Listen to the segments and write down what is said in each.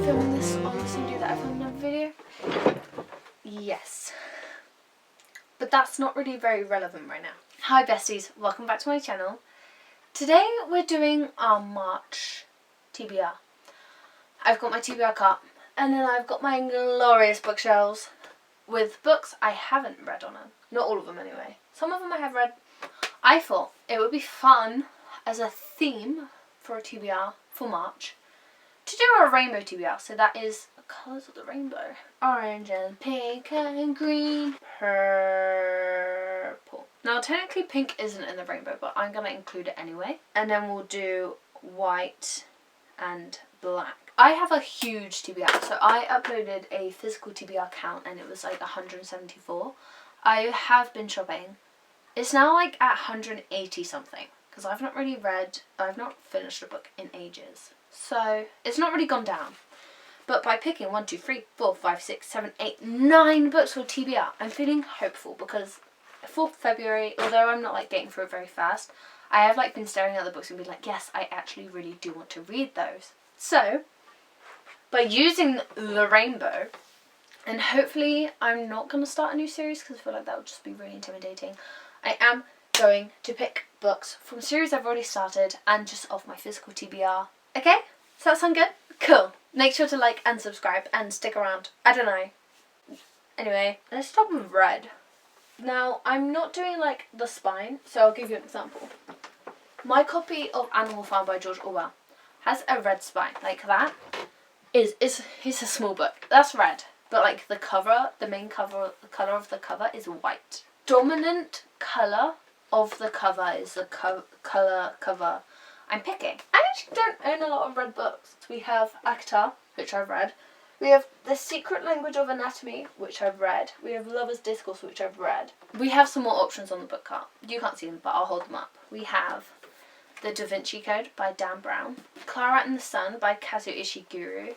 filming this on the same day that I filmed another video? Yes. But that's not really very relevant right now. Hi besties, welcome back to my channel. Today we're doing our March TBR. I've got my TBR cart and then I've got my glorious bookshelves with books I haven't read on them. Not all of them anyway. Some of them I have read. I thought it would be fun as a theme for a TBR for March to do a rainbow TBR. So that is the colours of the rainbow. Orange and pink and green, purple. Now technically pink isn't in the rainbow, but I'm going to include it anyway. And then we'll do white and black. I have a huge TBR, so I uploaded a physical TBR count and it was like 174. I have been shopping. It's now like at 180 something because I've not finished a book in ages. So it's not really gone down. But by picking 1, 2, 3, 4, 5, 6, 7, 8, 9 books for TBR, I'm feeling hopeful because for February, although I'm not like getting through it very fast, I have like been staring at the books and be like, yes, I actually really do want to read those. So by using the rainbow, and hopefully I'm not going to start a new series because I feel like that would just be really intimidating. I am going to pick books from series I've already started and just off my physical TBR. Okay? Does that sound good? Cool. Make sure to like and subscribe and stick around. I don't know. Anyway, let's start with red. Now, I'm not doing like the spine, so I'll give you an example. My copy of Animal Farm by George Orwell has a red spine. Like that is a small book. That's red. But like the cover, the main cover, the colour of the cover is white. Dominant colour of the cover is the colour cover I'm picking. I actually don't own a lot of red books. We have Acta, which I've read. We have The Secret Language of Anatomy, which I've read. We have Lover's Discourse, which I've read. We have some more options on the book cart. You can't see them, but I'll hold them up. We have The Da Vinci Code by Dan Brown. Clara and the Sun by Kazuo Ishiguro.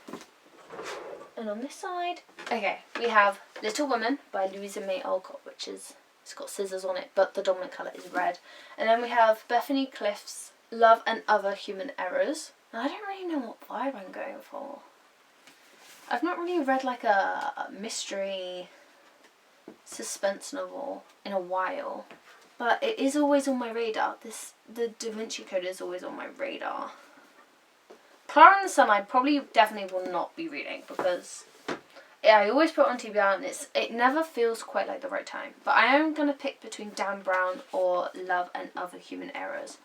And on this side, okay, we have Little Women by Louisa May Alcott, which is, it's got scissors on it, but the dominant colour is red. And then we have Bethany Clift's Love and Other Human Errors. I don't really know what vibe I'm going for. I've not really read like a mystery suspense novel in a while, but it is always on my radar. The Da Vinci Code is always on my radar. Clara and the Sun I definitely will not be reading because I always put it on TBR and it never feels quite like the right time. But I am going to pick between Dan Brown or Love and Other Human Errors.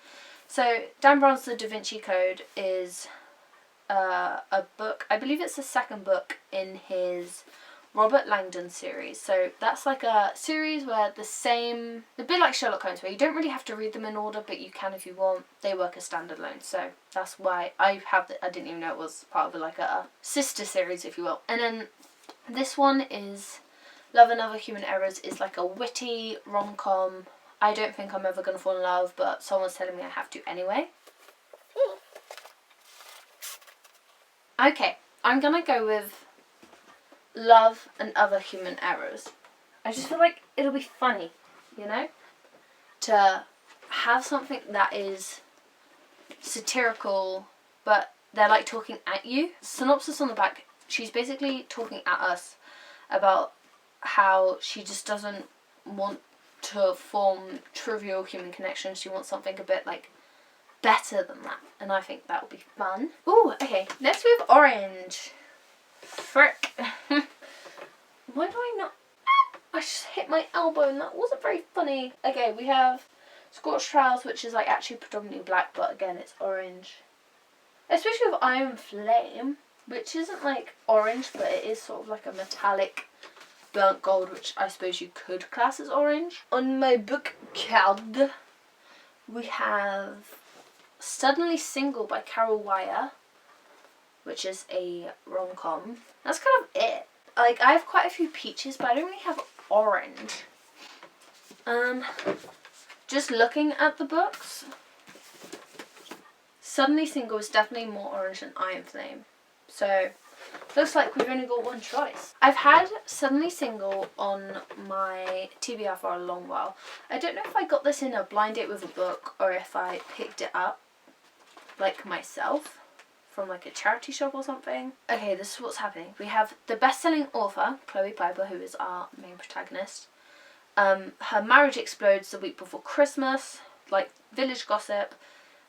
So Dan Brown's The Da Vinci Code is a book, I believe it's the second book in his Robert Langdon series. So that's like a series where a bit like Sherlock Holmes, where you don't really have to read them in order, but you can if you want. They work as standalone, so that's why I didn't even know it was part of like a sister series, if you will. And then this one is Love and Other Human Errors, is like a witty rom-com. I don't think I'm ever going to fall in love, but someone's telling me I have to anyway. Okay, I'm going to go with Love and Other Human Errors. I just feel like it'll be funny, you know? To have something that is satirical, but they're like talking at you. Synopsis on the back, she's basically talking at us about how she just doesn't want to form trivial human connections. She wants something a bit like better than that, and I think that would be fun. Ooh, okay, let's move orange. Frick. Why do I not? I just hit my elbow and that wasn't very funny. Okay, we have Scorched Trials, which is like actually predominantly black, but again it's orange. Especially with Iron Flame, which isn't like orange, but it is sort of like a metallic burnt gold, which I suppose you could class as orange. On my book card, we have Suddenly Single by Carol Wire, which is a rom-com. That's kind of it. Like, I have quite a few peaches, but I don't really have orange. Just looking at the books, Suddenly Single is definitely more orange than Iron Flame. So, looks like we've only got one choice. I've had Suddenly Single on my TBR for a long while. I don't know if I got this in a blind date with a book or if I picked it up, like, myself from like a charity shop or something. Okay, this is what's happening. We have the best-selling author, Chloe Piper, who is our main protagonist. Her marriage explodes the week before Christmas, like village gossip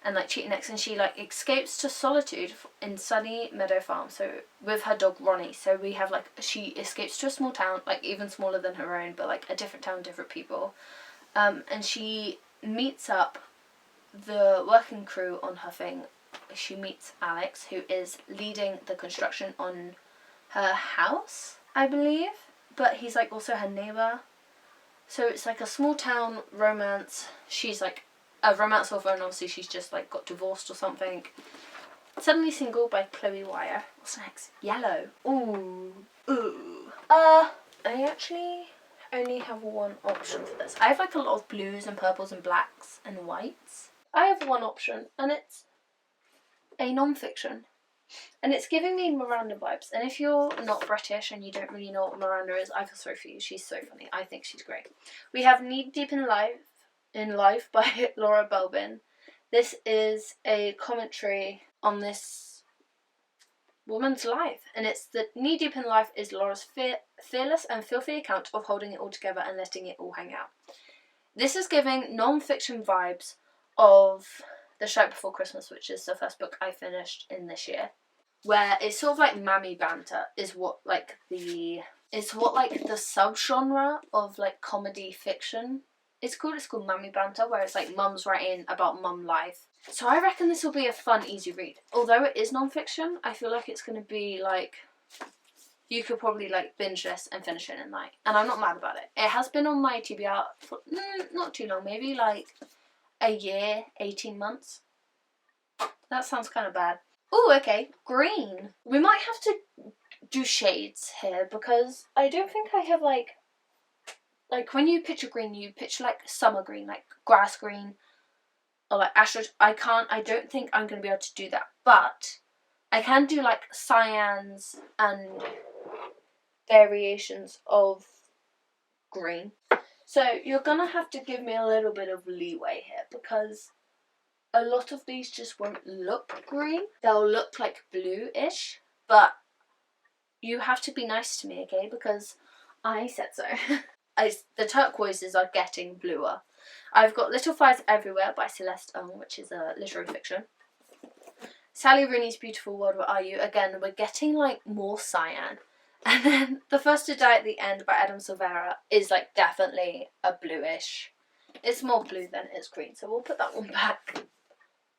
and like cheating ex, and she like escapes to solitude in Sunny Meadow Farm, so with her dog Ronnie. So we have like, she escapes to a small town, like even smaller than her own, but like a different town, different people, and she meets up the working crew on her thing. She meets Alex, who is leading the construction on her house, I believe, but he's like also her neighbour. So it's like a small town romance. She's like a romance author, and obviously she's just like got divorced or something. Suddenly Single by Chloe Wire. What's next? Yellow. Ooh. I actually only have one option for this. I have like a lot of blues and purples and blacks and whites. I have one option, and it's a non-fiction. And it's giving me Miranda vibes. And if you're not British and you don't really know what Miranda is, I feel sorry for you. She's so funny. I think she's great. We have Knee Deep in Life by Laura Belbin. This is a commentary on this woman's life, and it's that Knee Deep in Life is Laura's fearless and filthy account of holding it all together and letting it all hang out. This is giving non-fiction vibes of The Shite Before Christmas, which is the first book I finished in this year, where it's sort of like mammy banter is what like the subgenre of like comedy fiction. It's called Mammy Banter, where it's like mums writing about mum life. So I reckon this will be a fun, easy read. Although it is non-fiction, I feel like it's going to be like, you could probably like binge this and finish it in a night. And I'm not mad about it. It has been on my TBR for not too long, maybe like a year, 18 months. That sounds kind of bad. Oh, okay, green. We might have to do shades here, because I don't think I have like when you picture green, you picture like summer green, like grass green, or like astro. I don't think I'm going to be able to do that, but I can do like cyans and variations of green. So you're going to have to give me a little bit of leeway here, because a lot of these just won't look green. They'll look like blue-ish, but you have to be nice to me, okay? Because I said so. The turquoises are getting bluer. I've got Little Fires Everywhere by Celeste Ng, which is a literary fiction. Sally Rooney's Beautiful World, Where Are You? Again, we're getting like more cyan. And then The First to Die at the End by Adam Silvera is like definitely a bluish. It's more blue than it's green, so we'll put that one back.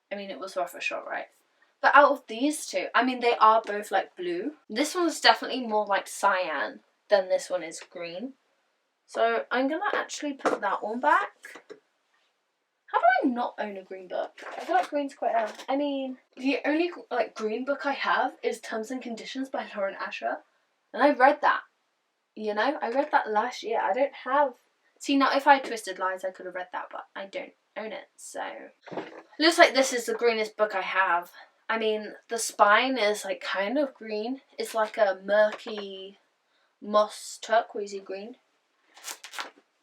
I mean, it was worth a shot, right? But out of these two, I mean, they are both like blue. This one's definitely more like cyan than this one is green. So I'm going to actually put that one back. How do I not own a green book? I feel like green's quite I mean, the only like green book I have is Terms and Conditions by Lauren Asher. And I read that. You know, I read that last year. I don't have... See, now if I had Twisted Lies, I could have read that, but I don't own it, so... Looks like this is the greenest book I have. I mean, the spine is like kind of green. It's like a murky moss turquoisey green.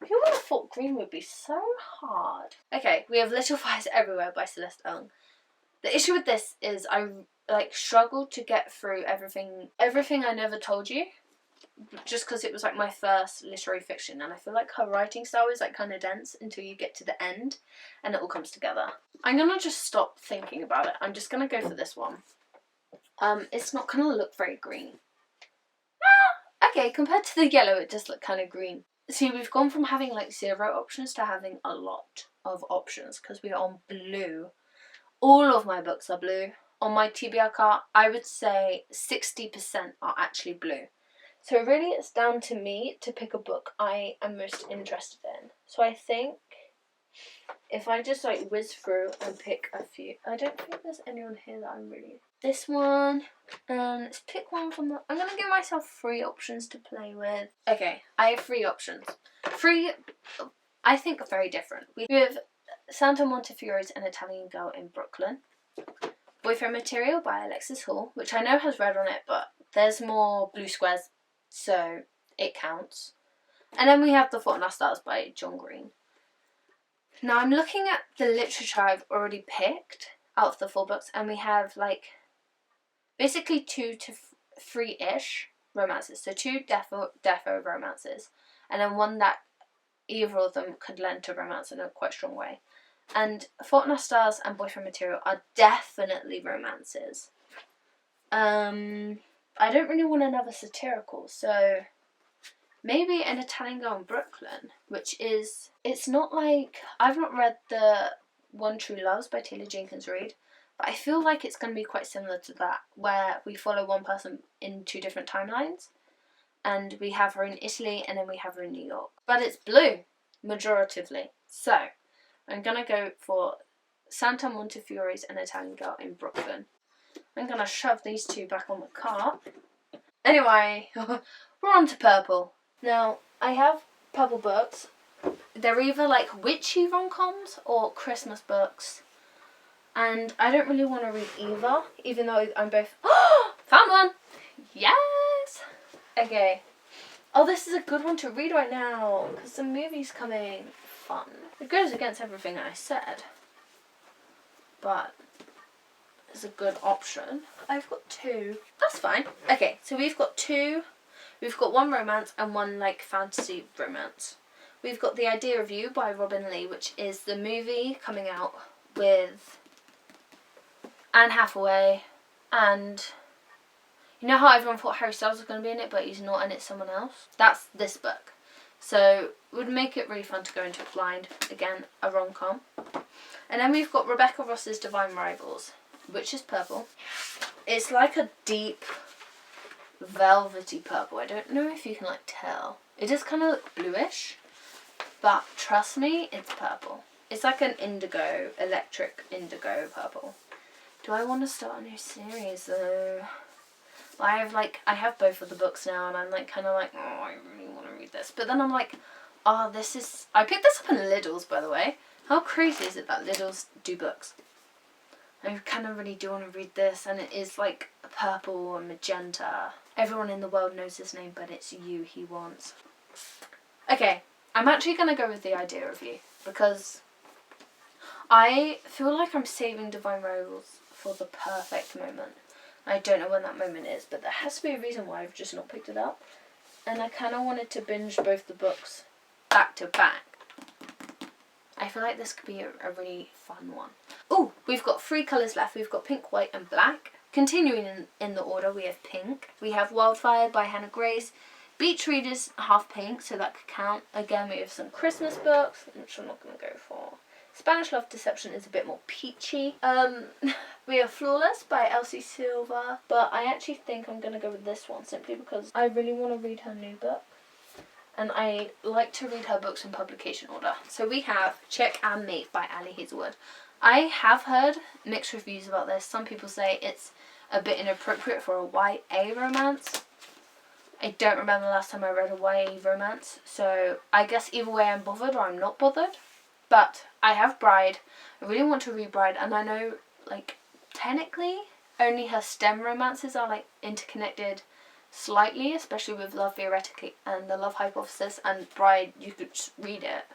Who would have thought green would be so hard? Okay, we have Little Fires Everywhere by Celeste Ng. The issue with this is I like struggled to get through everything I Never Told You, just because it was like my first literary fiction, and I feel like her writing style is like kind of dense until you get to the end and it all comes together. I'm gonna just stop thinking about it. I'm just gonna go for this one. It's not gonna look very green. Okay, compared to the yellow, it does look kind of green. See, we've gone from having like 0 options to having a lot of options because we are on blue. All of my books are blue. On my TBR cart, I would say 60% are actually blue. So really it's down to me to pick a book I am most interested in. So I think if I just like whiz through and pick a few. I don't think there's anyone here that I'm really... This one, let's pick one from the... I'm going to give myself 3 options to play with. Okay, I have 3 options. 3, I think, are very different. We have Santa Montefiore's An Italian Girl in Brooklyn. Boyfriend Material by Alexis Hall, which I know has red on it, but there's more blue squares, so it counts. And then we have The Fault in Our Stars by John Green. Now I'm looking at the literature I've already picked out of the 4 books, and we have like basically 2 to 3-ish romances. So 2 defo romances, and then one that either of them could lend to romance in a quite strong way. And Fault in Our Stars and Boyfriend Material are definitely romances. I don't really want another satirical, so maybe An Italian Girl in Brooklyn, which is, it's not like, I've not read the One True Loves by Taylor Jenkins Reid, but I feel like it's going to be quite similar to that, where we follow one person in 2 different timelines, and we have her in Italy and then we have her in New York. But it's blue, majoritively. So, I'm going to go for Santa Montefiore's An Italian Girl in Brooklyn. I'm going to shove these 2 back on the cart. Anyway, we're on to purple. Now, I have purple books. They're either like witchy rom-coms or Christmas books. And I don't really want to read either, even though I'm both... Oh! Found one! Yes! Okay. Oh, this is a good one to read right now, because the movie's coming. Fun. It goes against everything I said, but it's a good option. I've got 2. That's fine. Okay, so we've got 2. We've got 1 romance and 1 like fantasy romance. We've got The Idea of You by Robin Lee, which is the movie coming out with Anne Hathaway, and you know how everyone thought Harry Styles was going to be in it, but he's not, and it's someone else? That's this book. So it would make it really fun to go into it blind. Again, a rom-com. And then we've got Rebecca Ross's Divine Rivals, which is purple. It's like a deep velvety purple. I don't know if you can like tell. It does kind of look bluish, but trust me, it's purple. It's like an indigo, electric indigo purple. Do I want to start a new series though? I have both of the books now, and I'm like kind of like, oh, I really want to read this. But then I'm like, oh, this is... I picked this up in Lidl's, by the way. How crazy is it that Lidl's do books? I kind of really do want to read this, and it is like purple and magenta. Everyone in the world knows his name, but it's you he wants. Okay, I'm actually going to go with The Idea of You, because I feel like I'm saving Divine Rivals for the perfect moment. I don't know when that moment is, but there has to be a reason why I've just not picked it up. And I kind of wanted to binge both the books back to back. I feel like this could be a really fun one. Oh, we've got 3 colours left. We've got pink, white and black. Continuing in the order, we have pink. We have Wildfire by Hannah Grace. Beach Readers, half pink, so that could count. Again, we have some Christmas books, which I'm not going to go for. Spanish Love Deception is a bit more peachy. We have Flawless by Elsie Silva, but I actually think I'm going to go with this one simply because I really want to read her new book. And I like to read her books in publication order. So we have Chick and Mate by Ali Hazelwood. I have heard mixed reviews about this. Some people say it's a bit inappropriate for a YA romance. I don't remember the last time I read a YA romance, so I guess either way I'm bothered or I'm not bothered. But I have Bride. I really want to read Bride, and I know, like, technically only her STEM romances are, like, interconnected slightly, especially with Love Theoretically and The Love Hypothesis, and Bride, you could just read it.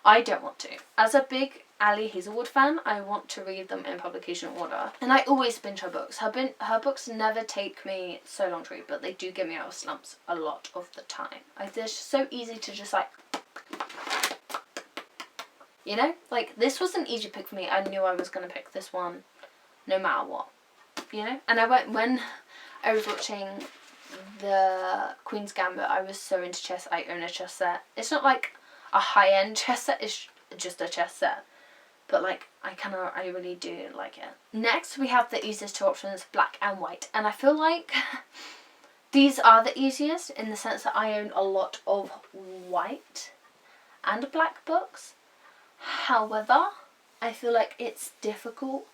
I don't want to. As a big Ali Hazelwood fan, I want to read them in publication order. And I always binge her books. Her books never take me so long to read, but they do get me out of slumps a lot of the time. They're just so easy to just, like... You know? Like, this was an easy pick for me. I knew I was going to pick this one no matter what. You know? And when I was watching the Queen's Gambit, I was so into chess. I own a chess set. It's not like a high-end chess set. It's just a chess set. But, like, I really do like it. Next, we have the easiest 2 options, black and white. And I feel like these are the easiest in the sense that I own a lot of white and black books. However, I feel like it's difficult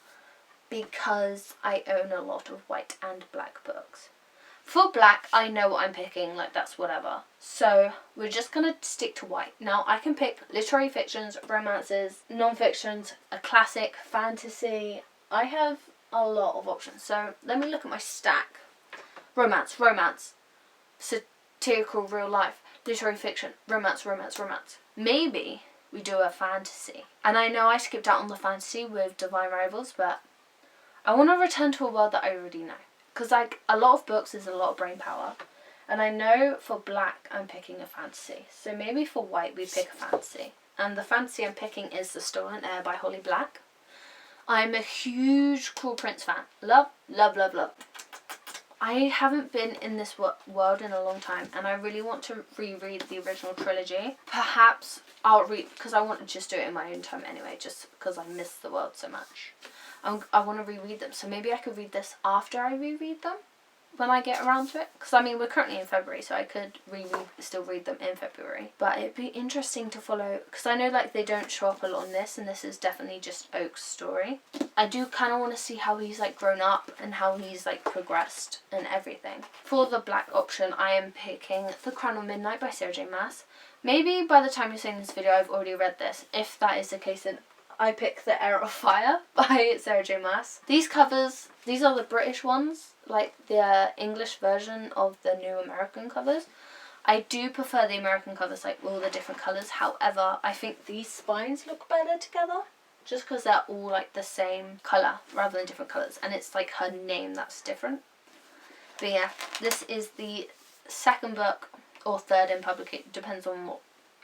because I own a lot of white and black books. For black, I know what I'm picking, like that's whatever. So we're just going to stick to white. Now, I can pick literary fictions, romances, non-fictions, a classic, fantasy. I have a lot of options. So let me look at my stack. Romance, satirical real life, literary fiction, romance. Maybe we do a fantasy. And I know I skipped out on the fantasy with Divine Rivals, but I want to return to a world that I already know. because like a lot of books is a lot of brain power. And I know for black I'm picking a fantasy. So maybe for white we pick a fantasy. And the fantasy I'm picking is The Stolen Heir by Holly Black. I'm a huge Cruel Prince fan. Love, love, love, love. I haven't been in this world in a long time, and I really want to reread the original trilogy. Perhaps I'll read, because I want to just do it in my own time anyway, just because I miss the world so much. I want to reread them, so maybe I could read this after I reread them, when I get around to it. Because I mean, we're currently in February, so I could still read them in February. But it'd be interesting to follow, because I know like they don't show up a lot on this, and this is definitely just Oak's story. I do kind of want to see how he's like grown up and how he's like progressed and everything. For the black option, I am picking The Crown of Midnight by Sarah J Maas. Maybe by the time you're seeing this video, I've already read this. If that is the case, then I pick The Heir of Fire by Sarah J Maas. These covers, these are the British ones, like the English version of the new American covers. I do prefer the American covers, like all the different colours. However, I think these spines look better together, just because they're all like the same colour rather than different colours. And it's like her name that's different. But yeah, this is the second book, or third in publication, depends on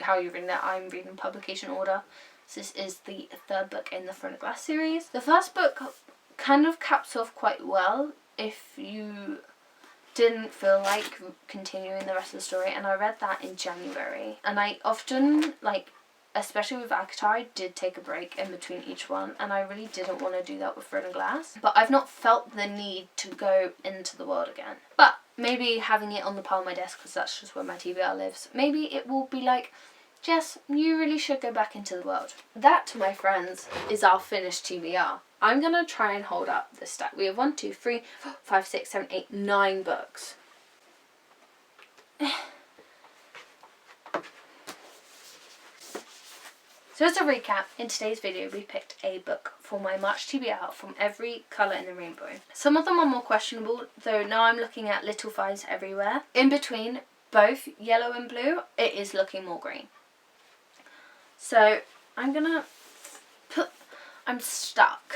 how you're reading that. I'm reading publication order. So this is the third book in the Throne of Glass series. The first book kind of caps off quite well if you didn't feel like continuing the rest of the story, and I read that in January. And I often, like, especially with Akatar, I did take a break in between each one, and I really didn't want to do that with Throne of Glass. But I've not felt the need to go into the world again. But maybe having it on the pile of my desk, because that's just where my TBR lives, maybe it will be like, Jess, you really should go back into the world. That, my friends, is our finished TBR. I'm going to try and hold up this stack. We have 1, 2, 3, 4, 5, 6, 7, 8, 9 books. So as a recap, in today's video we picked a book for my March TBR from every colour in the rainbow. Some of them are more questionable, though now I'm looking at Little Fires Everywhere. In between both yellow and blue, it is looking more green. So I'm stuck.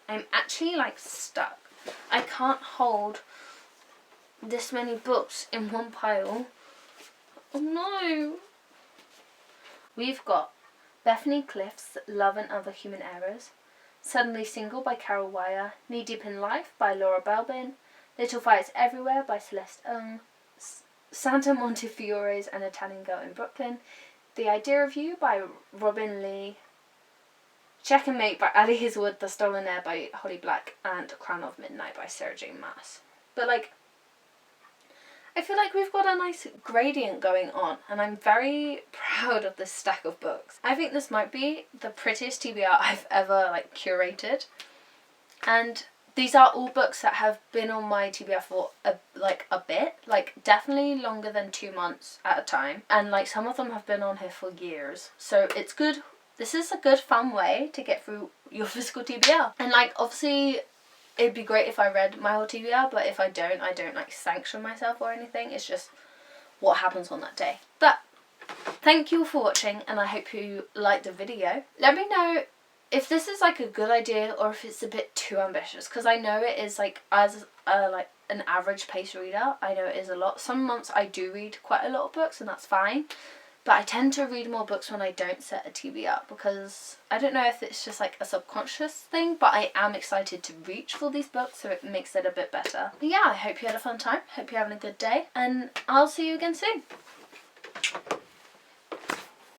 I'm actually like stuck. I can't hold this many books in one pile. Oh no. We've got Bethany Cliff's Love and Other Human Errors, Suddenly Single by Carol Wire, Knee Deep in Life by Laura Belbin, Little Fires Everywhere by Celeste Ng, Santa Montefiore's An Italian Girl in Brooklyn, The Idea of You by Robin Lee, Check and Mate by Ali Hazelwood, The Stolen Heir by Holly Black, and Crown of Midnight by Sarah J Maas. But like, I feel like we've got a nice gradient going on, and I'm very proud of this stack of books. I think this might be the prettiest TBR I've ever like curated, and these are all books that have been on my TBR for a bit, like definitely longer than 2 months at a time, and like some of them have been on here for years. So it's good. This is a good fun way to get through your physical TBR, and like obviously it'd be great if I read my whole TBR, but if I don't like sanction myself or anything. It's just what happens on that day. But thank you for watching, and I hope you liked the video. Let me know if this is like a good idea or if it's a bit too ambitious, because I know it is like, as like an average pace reader, I know it is a lot. Some months I do read quite a lot of books, and that's fine. But I tend to read more books when I don't set a TBR, because I don't know if it's just like a subconscious thing, but I am excited to reach for these books, so it makes it a bit better. But yeah, I hope you had a fun time. Hope you're having a good day, and I'll see you again soon.